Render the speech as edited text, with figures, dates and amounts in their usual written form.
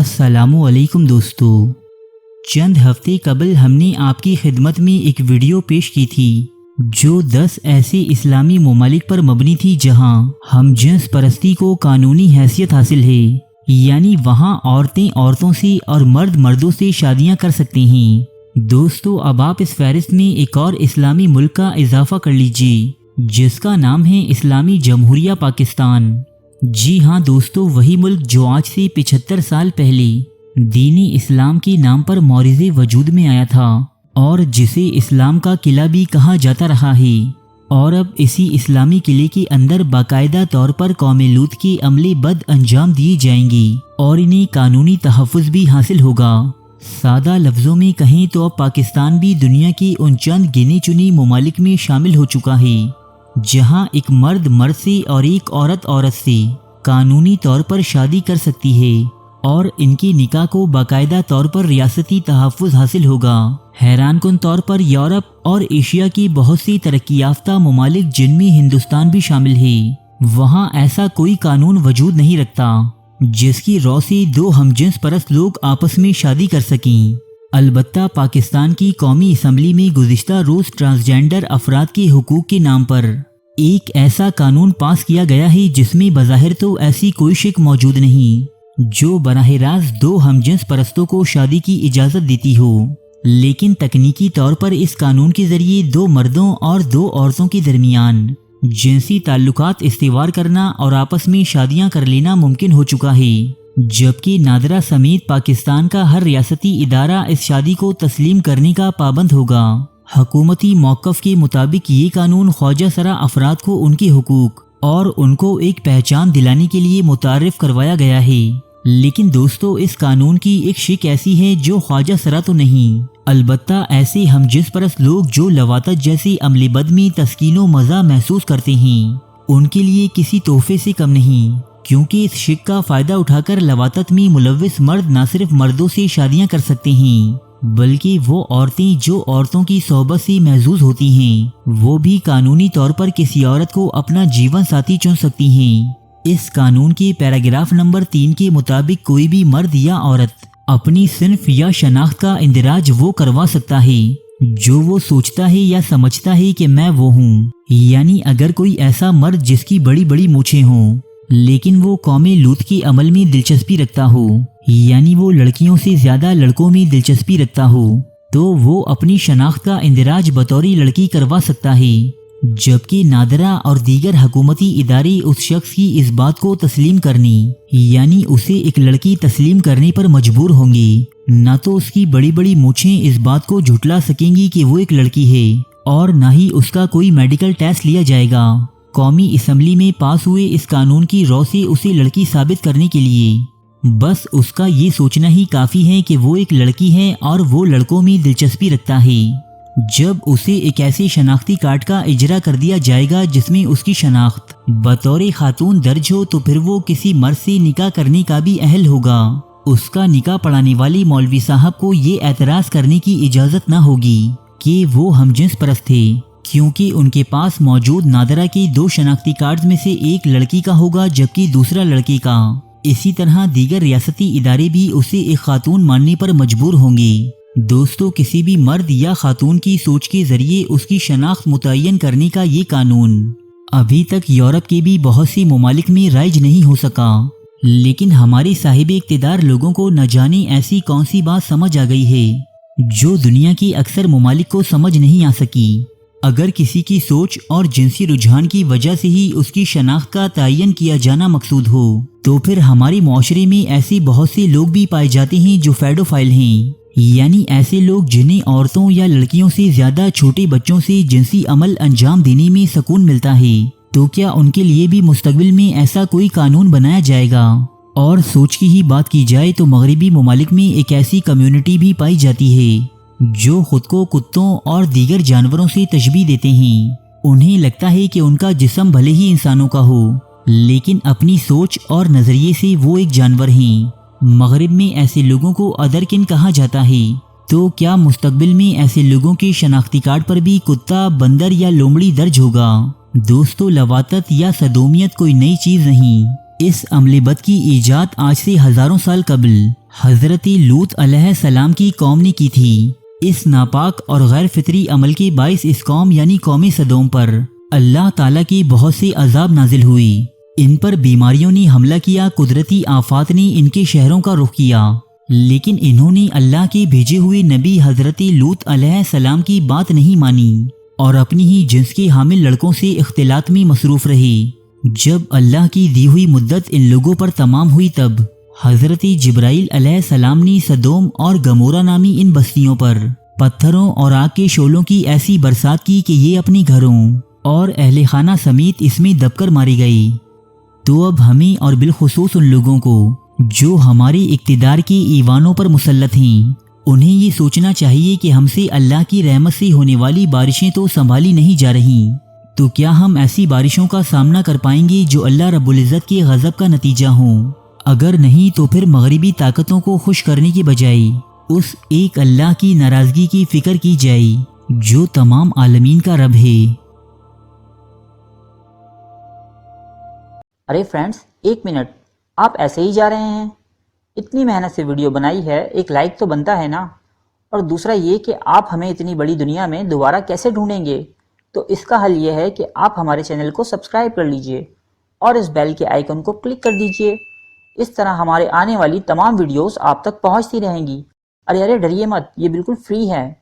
السلام علیکم دوستو، چند ہفتے قبل ہم نے آپ کی خدمت میں ایک ویڈیو پیش کی تھی جو 10 ایسے اسلامی ممالک پر مبنی تھی جہاں ہم جنس پرستی کو قانونی حیثیت حاصل ہے، یعنی وہاں عورتیں عورتوں سے اور مرد مردوں سے شادیاں کر سکتے ہیں۔ دوستو، اب آپ اس فہرست میں ایک اور اسلامی ملک کا اضافہ کر لیجیے جس کا نام ہے اسلامی جمہوریہ پاکستان۔ جی ہاں دوستو، وہی ملک جو آج سے 75 سال پہلے دینی اسلام کے نام پر معرض وجود میں آیا تھا اور جسے اسلام کا قلعہ بھی کہا جاتا رہا ہے، اور اب اسی اسلامی قلعے کے اندر باقاعدہ طور پر قوم لوط کے عملے بد انجام دیے جائیں گے اور انہیں قانونی تحفظ بھی حاصل ہوگا۔ سادہ لفظوں میں کہیں تو اب پاکستان بھی دنیا کے ان چند گنے چنے ممالک میں شامل ہو چکا ہے جہاں ایک مرد مرد سے اور ایک عورت عورت سے قانونی طور پر شادی کر سکتی ہے اور ان کے نکاح کو باقاعدہ طور پر ریاستی تحفظ حاصل ہوگا۔ حیران کن طور پر یورپ اور ایشیا کے بہت سی ترقی یافتہ ممالک جن میں ہندوستان بھی شامل ہے، وہاں ایسا کوئی قانون وجود نہیں رکھتا جس کی رو سے دو ہم جنس پرست لوگ آپس میں شادی کر سکیں۔ البتہ پاکستان کی قومی اسمبلی میں گزشتہ روز ٹرانسجینڈر افراد کے حقوق کے نام پر ایک ایسا قانون پاس کیا گیا ہے جس میں بظاہر تو ایسی کوئی شک موجود نہیں جو براہ راست دو ہم جنس پرستوں کو شادی کی اجازت دیتی ہو، لیکن تکنیکی طور پر اس قانون کے ذریعے دو مردوں اور دو عورتوں کے درمیان جنسی تعلقات استوار کرنا اور آپس میں شادیاں کر لینا ممکن ہو چکا ہے، جبکہ نادرا سمیت پاکستان کا ہر ریاستی ادارہ اس شادی کو تسلیم کرنے کا پابند ہوگا۔ حکومتی موقف کے مطابق یہ قانون خواجہ سرا افراد کو ان کے حقوق اور ان کو ایک پہچان دلانے کے لیے متعارف کروایا گیا ہے، لیکن دوستو اس قانون کی ایک شک ایسی ہے جو خواجہ سرا تو نہیں، البتہ ایسے ہم جنس پرست لوگ جو لواطت جیسے عمل بد میں تسکین و مزہ محسوس کرتے ہیں ان کے لیے کسی تحفے سے کم نہیں، کیونکہ اس شک کا فائدہ اٹھا کر لواطت میں ملوث مرد نہ صرف مردوں سے شادیاں کر سکتے ہیں بلکہ وہ عورتیں جو عورتوں کی صحبت سے محظوظ ہوتی ہیں وہ بھی قانونی طور پر کسی عورت کو اپنا جیون ساتھی چن سکتی ہیں۔ اس قانون کے پیراگراف نمبر 3 کے مطابق کوئی بھی مرد یا عورت اپنی صنف یا شناخت کا اندراج وہ کروا سکتا ہے جو وہ سوچتا ہے یا سمجھتا ہے کہ میں وہ ہوں، یعنی اگر کوئی ایسا مرد جس کی بڑی بڑی مونچھیں ہوں لیکن وہ قوم لوط کے عمل میں دلچسپی رکھتا ہو، یعنی وہ لڑکیوں سے زیادہ لڑکوں میں دلچسپی رکھتا ہو، تو وہ اپنی شناخت کا اندراج بطور لڑکی کروا سکتا ہے، جبکہ نادرا اور دیگر حکومتی ادارے اس شخص کی اس بات کو تسلیم کرنے یعنی اسے ایک لڑکی تسلیم کرنے پر مجبور ہوں گے، نہ تو اس کی بڑی بڑی مونچھیں اس بات کو جھٹلا سکیں گی کہ وہ ایک لڑکی ہے اور نہ ہی اس کا کوئی میڈیکل ٹیسٹ لیا جائے گا۔ قومی اسمبلی میں پاس ہوئے اس قانون کی رو سے اسے لڑکی ثابت کرنے کے لیے بس اس کا یہ سوچنا ہی کافی ہے کہ وہ ایک لڑکی ہے اور وہ لڑکوں میں دلچسپی رکھتا ہے۔ جب اسے ایک ایسے شناختی کارڈ کا اجرا کر دیا جائے گا جس میں اس کی شناخت بطور خاتون درج ہو تو پھر وہ کسی مرد سے نکاح کرنے کا بھی اہل ہوگا۔ اس کا نکاح پڑھانے والی مولوی صاحب کو یہ اعتراض کرنے کی اجازت نہ ہوگی کہ وہ ہم جنس پرست تھے، کیونکہ ان کے پاس موجود نادرا کے 2 شناختی کارڈز میں سے ایک لڑکی کا ہوگا جبکہ دوسرا لڑکے کا۔ اسی طرح دیگر ریاستی ادارے بھی اسے ایک خاتون ماننے پر مجبور ہوں گے۔ دوستو، کسی بھی مرد یا خاتون کی سوچ کے ذریعے اس کی شناخت متعین کرنے کا یہ قانون ابھی تک یورپ کے بھی بہت سی ممالک میں رائج نہیں ہو سکا، لیکن ہمارے صاحب اقتدار لوگوں کو نہ جانے ایسی کون سی بات سمجھ آ گئی ہے جو دنیا کی اکثر ممالک کو سمجھ نہیں آ سکی۔ اگر کسی کی سوچ اور جنسی رجحان کی وجہ سے ہی اس کی شناخت کا تعین کیا جانا مقصود ہو تو پھر ہمارے معاشرے میں ایسے بہت سے لوگ بھی پائے جاتے ہیں جو پیڈوفائل ہیں، یعنی ایسے لوگ جنہیں عورتوں یا لڑکیوں سے زیادہ چھوٹے بچوں سے جنسی عمل انجام دینے میں سکون ملتا ہے، تو کیا ان کے لیے بھی مستقبل میں ایسا کوئی قانون بنایا جائے گا؟ اور سوچ کی ہی بات کی جائے تو مغربی ممالک میں ایک ایسی کمیونٹی بھی پائی جاتی ہے جو خود کو کتوں اور دیگر جانوروں سے تشبیہ دیتے ہیں۔ انہیں لگتا ہے کہ ان کا جسم بھلے ہی انسانوں کا ہو لیکن اپنی سوچ اور نظریے سے وہ ایک جانور ہیں۔ مغرب میں ایسے لوگوں کو ادرکن کہا جاتا ہے، تو کیا مستقبل میں ایسے لوگوں کے شناختی کارڈ پر بھی کتا، بندر یا لومڑی درج ہوگا؟ دوستو، لواطت یا صدومیت کوئی نئی چیز نہیں، اس عمل بد کی ایجاد آج سے ہزاروں سال قبل حضرت لوط علیہ السلام کی قوم نے کی تھی۔ اس ناپاک اور غیر فطری عمل کے باعث اس قوم یعنی قوم سدوم پر اللہ تعالیٰ کی بہت سے عذاب نازل ہوئی۔ ان پر بیماریوں نے حملہ کیا، قدرتی آفات نے ان کے شہروں کا رخ کیا، لیکن انہوں نے اللہ کے بھیجے ہوئے نبی حضرت لوط علیہ السلام کی بات نہیں مانی اور اپنی ہی جنس کے حامل لڑکوں سے اختلاط میں مصروف رہے۔ جب اللہ کی دی ہوئی مدت ان لوگوں پر تمام ہوئی تب حضرت جبرائیل علیہ السلام نے سدوم اور گمورہ نامی ان بستیوں پر پتھروں اور آگ کے شعلوں کی ایسی برسات کی کہ یہ اپنے گھروں اور اہل خانہ سمیت اس میں دب کر ماری گئی۔ تو اب ہمیں اور بالخصوص ان لوگوں کو جو ہمارے اقتدار کے ایوانوں پر مسلط ہیں، انہیں یہ سوچنا چاہیے کہ ہم سے اللہ کی رحمت سے ہونے والی بارشیں تو سنبھالی نہیں جا رہی، تو کیا ہم ایسی بارشوں کا سامنا کر پائیں گے جو اللہ رب العزت کے غضب کا نتیجہ ہوں؟ اگر نہیں تو پھر مغربی طاقتوں کو خوش کرنے کی بجائے اس ایک اللہ کی ناراضگی کی فکر کی جائے جو تمام عالمین کا رب ہے۔ ارے فرینڈز، ایک منٹ، آپ ایسے ہی جا رہے ہیں؟ اتنی محنت سے ویڈیو بنائی ہے، ایک لائک تو بنتا ہے نا؟ اور دوسرا یہ کہ آپ ہمیں اتنی بڑی دنیا میں دوبارہ کیسے ڈھونڈیں گے؟ تو اس کا حل یہ ہے کہ آپ ہمارے چینل کو سبسکرائب کر لیجئے اور اس بیل کے آئیکن کو کلک کر دیجئے۔ اس طرح ہمارے آنے والی تمام ویڈیوز آپ تک پہنچتی رہیں گی۔ ارے ڈریے مت، یہ بالکل فری ہے۔